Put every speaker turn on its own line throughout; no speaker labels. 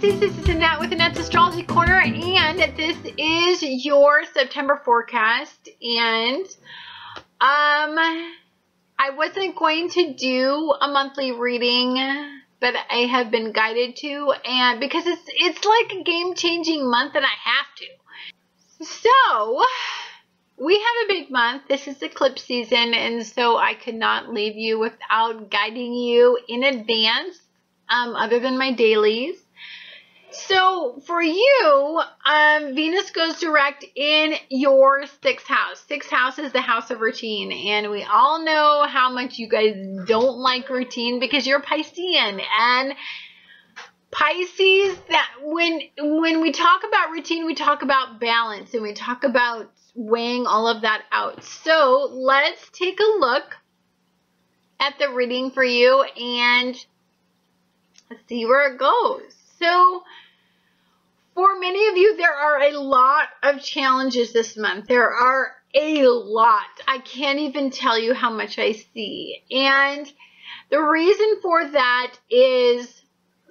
Pisces, this is Annette with Annette's Astrology Corner, and this is your September forecast. And I wasn't going to do a monthly reading, but I have been guided to, and because it's like a game-changing month and I have to. So we have a big month. This is eclipse season, and so I could not leave you without guiding you in advance, other than my dailies. So for you, Venus goes direct in your 6th house. 6th house is the house of routine, and we all know how much you guys don't like routine because you're Piscean. And Pisces, that when we talk about routine, we talk about balance, and we talk about weighing all of that out. So let's take a look at the reading for you and see where it goes. So for many of you, there are a lot of challenges this month. There are a lot. I can't even tell you how much I see. And the reason for that is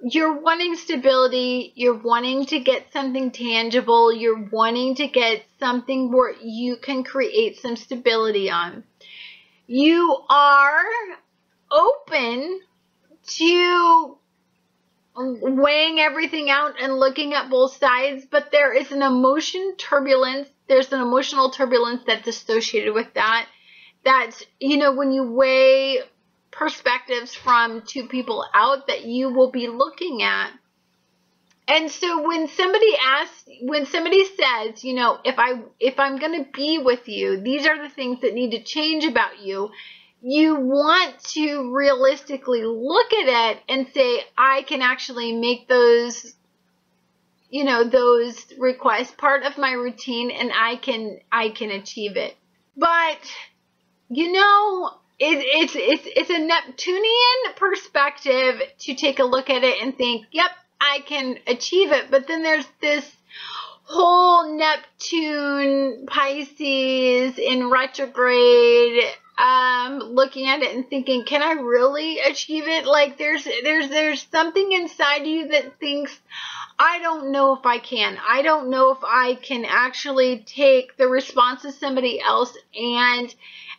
you're wanting stability. You're wanting to get something tangible. You're wanting to get something where you can create some stability on. You are open to weighing everything out and looking at both sides, but there is an emotional turbulence. There's an emotional turbulence that's associated with that. That's, you know, when you weigh perspectives from two people out that you will be looking at. And so when somebody says, you know, if I'm going to be with you, these are the things that need to change about you. You want to realistically look at it and say, I can actually make those, you know, those requests part of my routine, and I can achieve it. But, you know, it's a Neptunian perspective to take a look at it and think, yep, I can achieve it. But then there's this whole Neptune Pisces in retrograde, looking at it and thinking, can I really achieve it? Like there's something inside you that thinks, I don't know if I can. I don't know if I can actually take the response of somebody else and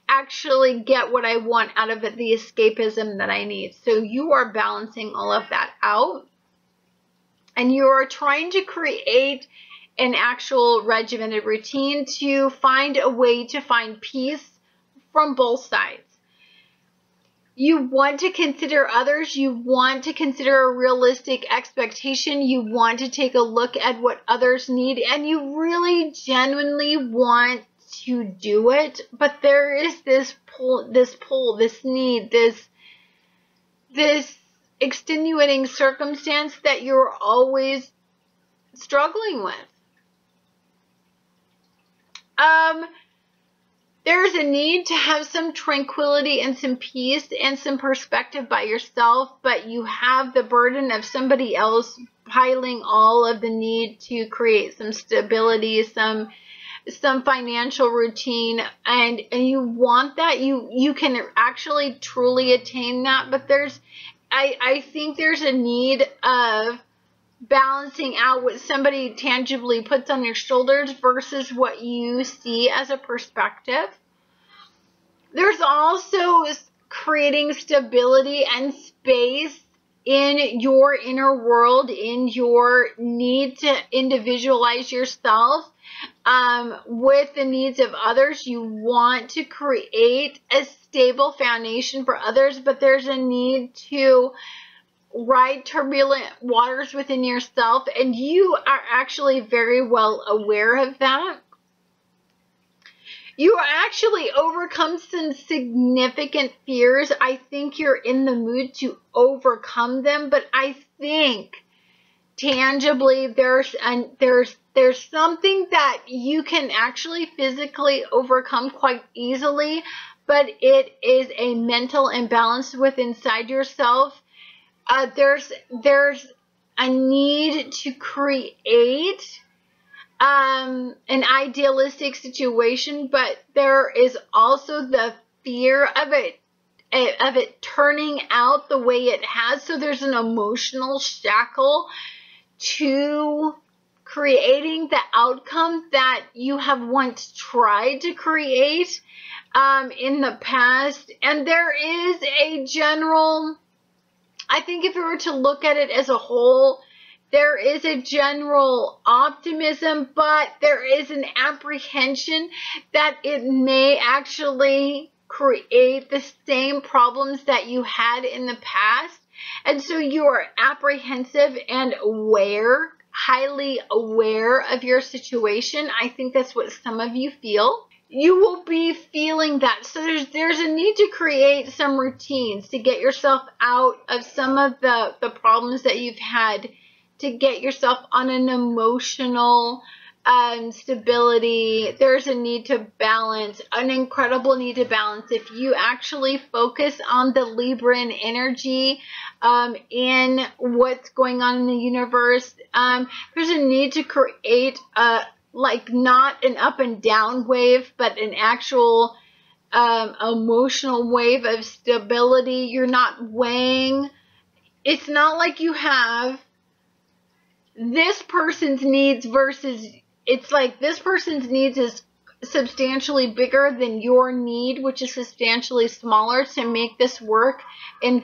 actually get what I want out of it, the escapism that I need. So you are balancing all of that out, and you are trying to create an actual regimented routine to find a way to find peace from both sides. You want to consider others. You want to consider a realistic expectation. You want to take a look at what others need, and you really genuinely want to do it. But there is this pull, this need, this extenuating circumstance that you're always struggling with. There's a need to have some tranquility and some peace and some perspective by yourself, but you have the burden of somebody else piling all of the need to create some stability, some financial routine, and you want that. You can actually truly attain that, but I think there's a need of balancing out what somebody tangibly puts on your shoulders versus what you see as a perspective. There's also creating stability and space in your inner world, in your need to individualize yourself with the needs of others. You want to create a stable foundation for others, but there's a need to ride turbulent waters within yourself, and you are actually very well aware of that. You actually overcome some significant fears. I think you're in the mood to overcome them, but I think tangibly there's something that you can actually physically overcome quite easily, but it is a mental imbalance within inside yourself. There's a need to create an idealistic situation, but there is also the fear of it turning out the way it has. So there's an emotional shackle to creating the outcome that you have once tried to create in the past. And there is a general, I think if we were to look at it as a whole, there is a general optimism, but there is an apprehension that it may actually create the same problems that you had in the past. And so you are apprehensive and aware, highly aware of your situation. I think that's what some of you feel. You will be feeling that. So there's a need to create some routines to get yourself out of some of the problems that you've had, to get yourself on an emotional stability. There's a need to balance, an incredible need to balance. If you actually focus on the Libran energy in what's going on in the universe, there's a need to create like not an up and down wave, but an actual emotional wave of stability. You're not weighing. It's not like you have this person's needs versus, it's like this person's needs is substantially bigger than your need, which is substantially smaller, to make this work and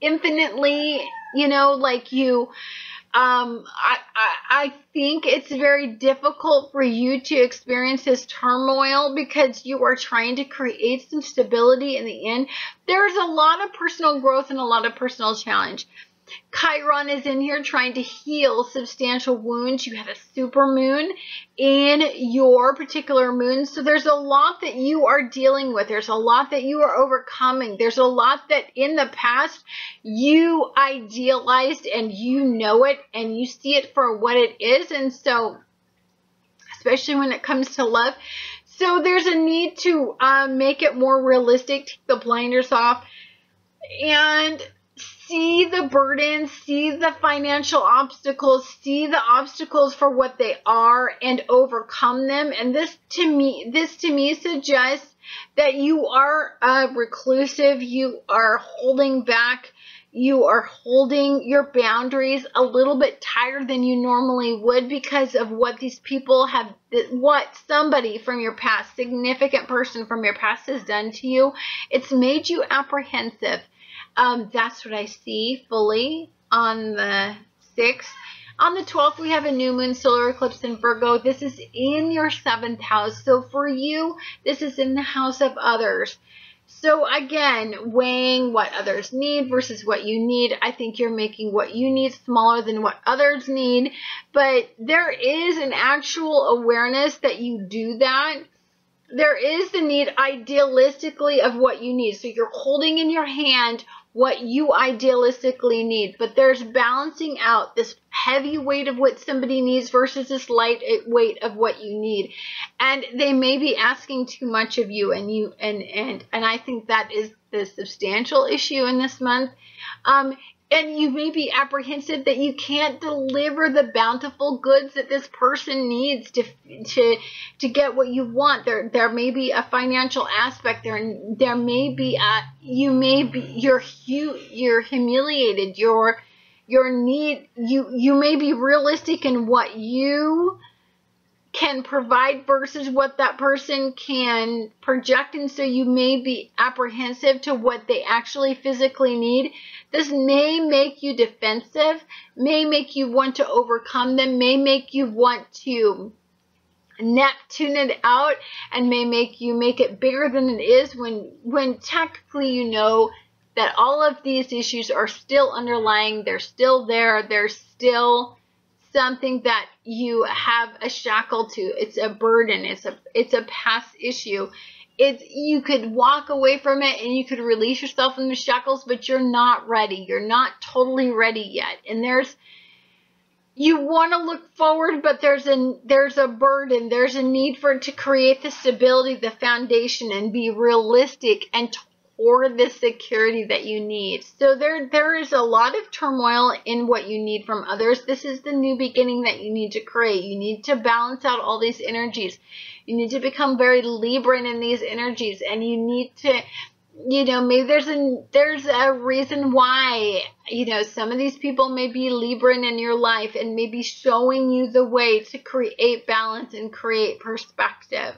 infinitely, you know, like you, I think it's very difficult for you to experience this turmoil because you are trying to create some stability in the end. There's a lot of personal growth and a lot of personal challenge. Chiron is in here trying to heal substantial wounds. You had a super moon in your particular moon. So there's a lot that you are dealing with. There's a lot that you are overcoming. There's a lot that in the past you idealized and you know it and you see it for what it is. And so, especially when it comes to love. So there's a need to make it more realistic, take the blinders off, and see the burdens, see the financial obstacles, see the obstacles for what they are and overcome them. And this to me suggests that you are reclusive, you are holding back, you are holding your boundaries a little bit tighter than you normally would because of what these people have, what somebody from your past, significant person from your past has done to you. It's made you apprehensive. That's what I see fully on the 6th. On the 12th, we have a new moon solar eclipse in Virgo. This is in your 7th house. So for you, this is in the house of others. So again, weighing what others need versus what you need. I think you're making what you need smaller than what others need. But there is an actual awareness that you do that. There is the need idealistically of what you need. So you're holding in your hand what you idealistically need, but there's balancing out this heavy weight of what somebody needs versus this light weight of what you need. And they may be asking too much of you, and I think that is the substantial issue in this month. And you may be apprehensive that you can't deliver the bountiful goods that this person needs to get what you want. There may be a financial aspect. There may be you're humiliated. Your need, you may be realistic in what you can provide versus what that person can project, and so you may be apprehensive to what they actually physically need. This may make you defensive, may make you want to overcome them, may make you want to Neptune it out, and may make you make it bigger than it is when technically you know that all of these issues are still underlying, they're still there, they're still something that you have a shackle to. It's a burden. It's a past issue. You could walk away from it and you could release yourself from the shackles, but you're not ready. You're not totally ready yet. And you want to look forward, but there's a burden. There's a need for it to create the stability, the foundation, and be realistic and or the security that you need. So there is a lot of turmoil in what you need from others. This is the new beginning that you need to create. You need to balance out all these energies. You need to become very Libran in these energies, and you need to you know, maybe there's a reason why, you know, some of these people may be Libran in your life and may be showing you the way to create balance and create perspective.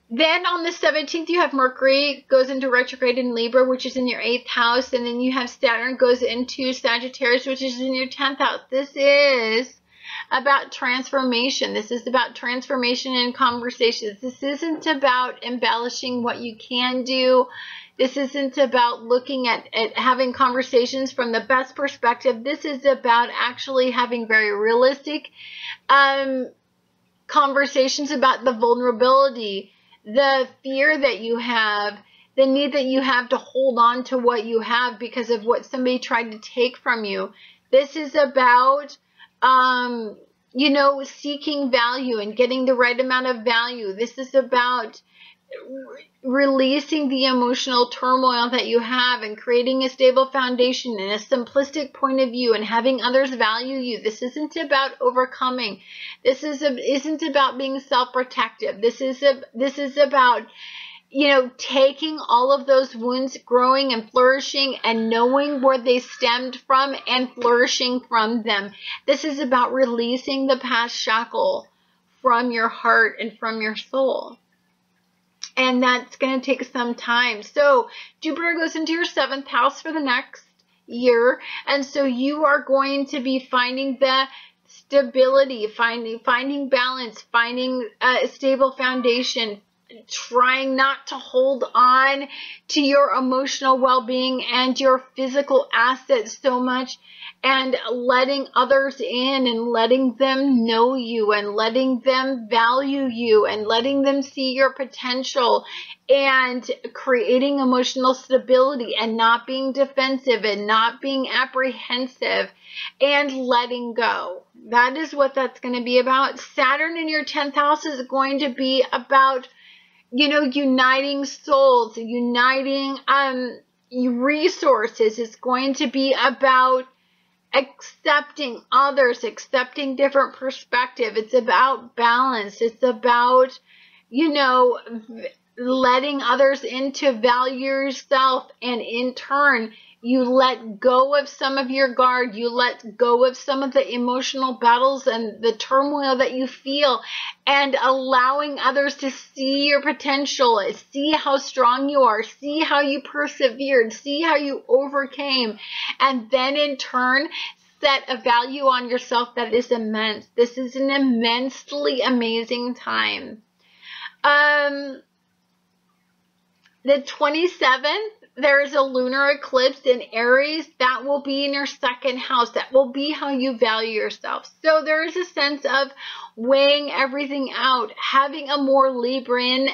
Then on the 17th, you have Mercury goes into retrograde in Libra, which is in your 8th house. And then you have Saturn goes into Sagittarius, which is in your 10th house. This is about transformation. This is about transformation in conversations. This isn't about embellishing what you can do. This isn't about looking at having conversations from the best perspective. This is about actually having very realistic conversations about the vulnerability, the fear that you have, the need that you have to hold on to what you have because of what somebody tried to take from you. This is about, you know, seeking value and getting the right amount of value. This is about releasing the emotional turmoil that you have and creating a stable foundation and a simplistic point of view and having others value you. This isn't about overcoming. This isn't about being self-protective. This is about, you know, taking all of those wounds, growing and flourishing and knowing where they stemmed from and flourishing from them. This is about releasing the past shackle from your heart and from your soul. And that's going to take some time. So Jupiter goes into your 7th house for the next year. And so you are going to be finding the stability, finding balance, finding a stable foundation, trying not to hold on to your emotional well-being and your physical assets so much, and letting others in and letting them know you and letting them value you and letting them see your potential and creating emotional stability and not being defensive and not being apprehensive and letting go. That is what that's going to be about. Saturn in your 10th house is going to be about, you know, uniting souls, uniting resources. It's going to be about accepting others, accepting different perspective. It's about balance. It's about, you know, letting others in to value yourself, and in turn, you let go of some of your guard. You let go of some of the emotional battles and the turmoil that you feel, and allowing others to see your potential, see how strong you are, see how you persevered, see how you overcame, and then in turn, set a value on yourself that is immense. This is an immensely amazing time. The 27th, there is a lunar eclipse in Aries. That will be in your 2nd house. That will be how you value yourself. So there is a sense of weighing everything out, having a more Libran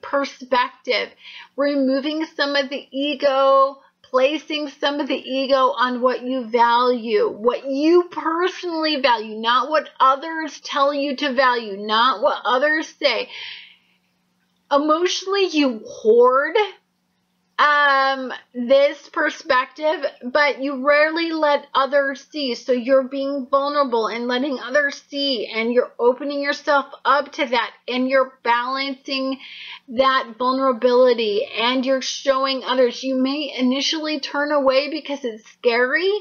perspective, removing some of the ego, placing some of the ego on what you value, what you personally value, not what others tell you to value, not what others say. Emotionally, you hoard this perspective, but you rarely let others see. So you're being vulnerable and letting others see, and you're opening yourself up to that, and you're balancing that vulnerability, and you're showing others. You may initially turn away because it's scary,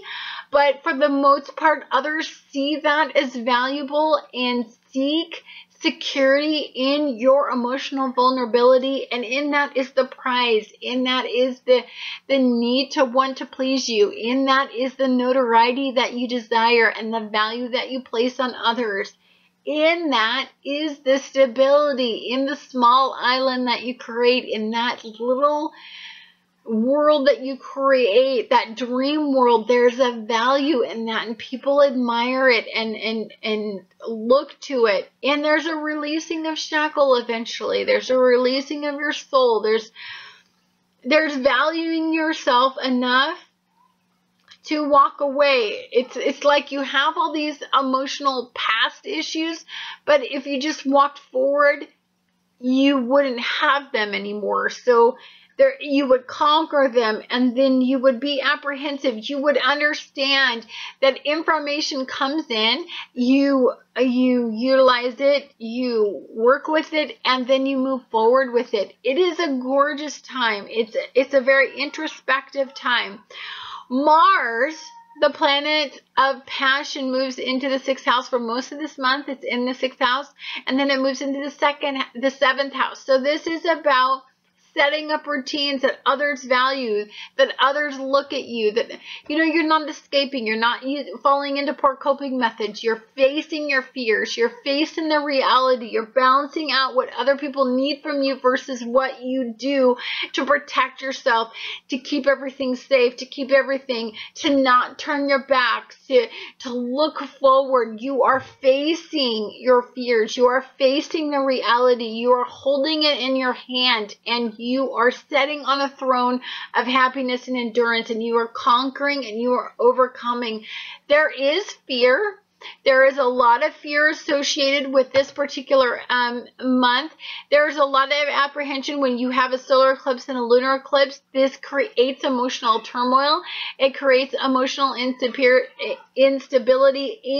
but for the most part, others see that as valuable and seek security in your emotional vulnerability, and in that is the prize, in that is the need to want to please you, in that is the notoriety that you desire and the value that you place on others, in that is the stability in the small island that you create, in that little world that you create, that dream world. There's a value in that, and people admire it and look to it, and there's a releasing of shackle eventually. There's a releasing of your soul. There's valuing yourself enough to walk away. It's like you have all these emotional past issues, but if you just walked forward, you wouldn't have them anymore. So you would conquer them, and then you would be apprehensive. You would understand that information comes in, you utilize it, you work with it, and then you move forward with it. It is a gorgeous time. It's a very introspective time. Mars, the planet of passion, moves into the 6th house for most of this month. It's in the 6th house, and then it moves into the 7th house. So this is about setting up routines that others value, that others look at you, that, you know, you're not escaping, you're not falling into poor coping methods, you're facing your fears, you're facing the reality, you're balancing out what other people need from you versus what you do to protect yourself, to keep everything safe, to keep everything, to not turn your back, to look forward. You are facing your fears, you are facing the reality, you are holding it in your hand, and you are sitting on a throne of happiness and endurance, and you are conquering and you are overcoming. There is fear. There is a lot of fear associated with this particular month. There's a lot of apprehension when you have a solar eclipse and a lunar eclipse. This creates emotional turmoil. It creates emotional instability,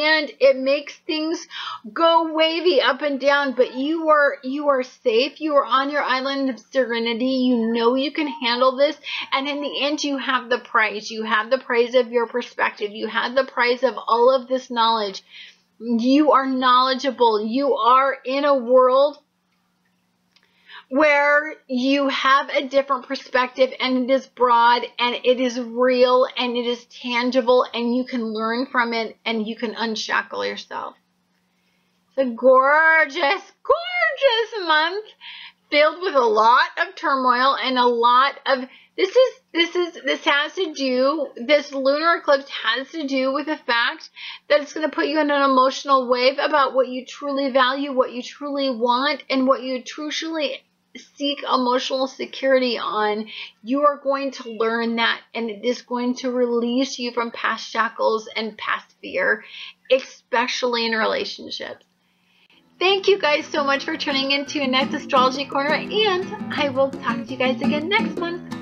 and it makes things go wavy up and down. But you are safe. You are on your island of serenity. You know you can handle this, and in the end, you have the prize. You have the prize of your perspective. You have the prize of all of this knowledge. You are knowledgeable. You are in a world where you have a different perspective, and it is broad, and it is real, and it is tangible, and you can learn from it, and you can unshackle yourself. It's a gorgeous, gorgeous month filled with a lot of turmoil and a lot of this lunar eclipse has to do with the fact that it's going to put you in an emotional wave about what you truly value, what you truly want, and what you truly seek emotional security on. You are going to learn that, and it is going to release you from past shackles and past fear, especially in relationships. Thank you guys so much for tuning into Annette's Astrology Corner, and I will talk to you guys again next month.